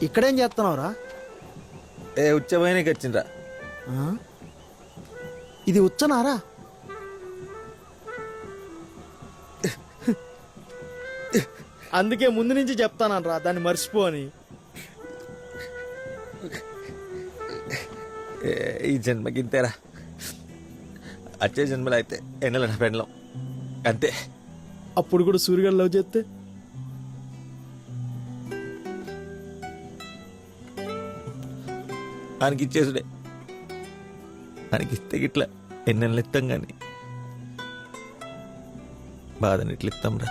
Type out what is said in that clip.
ఇక్కడేం చేస్తున్నావురా? ఉచ్చపోయినకి వచ్చిండ్రా. ఇది ఉచ్చనారా? అందుకే ముందు నుంచి చెప్తానరా దాన్ని మర్చిపో అని. ఈ జన్మకి ఇంతేరా, వచ్చే జన్మలో అయితే ఎన్నెల పెండ్లం అంతే. అప్పుడు కూడా సూర్యగాడు లవ్ చేస్తే ఆయనకి ఇచ్చేసుడే, ఆయనకి ఇస్తే గిట్లా ఎన్నెళ్ళు ఇస్తాం కానీ బాధని ఇట్లా ఇస్తాం రా.